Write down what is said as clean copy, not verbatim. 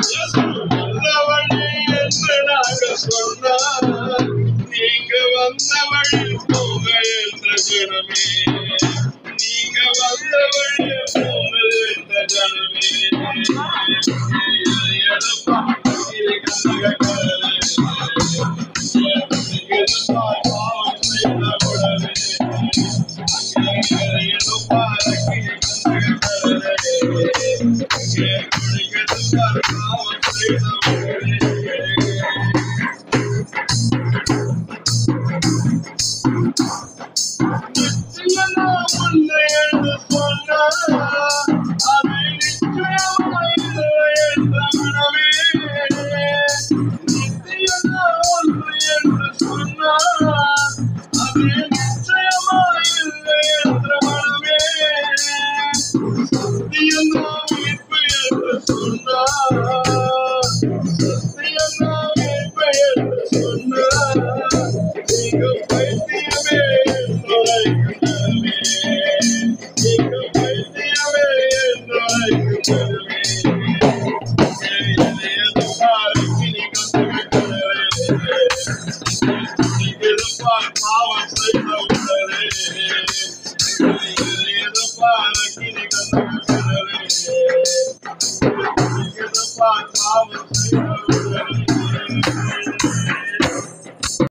வந்த வழி என்று நாங்கள் சொன்னார் நீங்க வந்த வழி போக என்ற ஜனமே நீங்க வந்த வழி போக என்ற ஜனமே சொன்னார்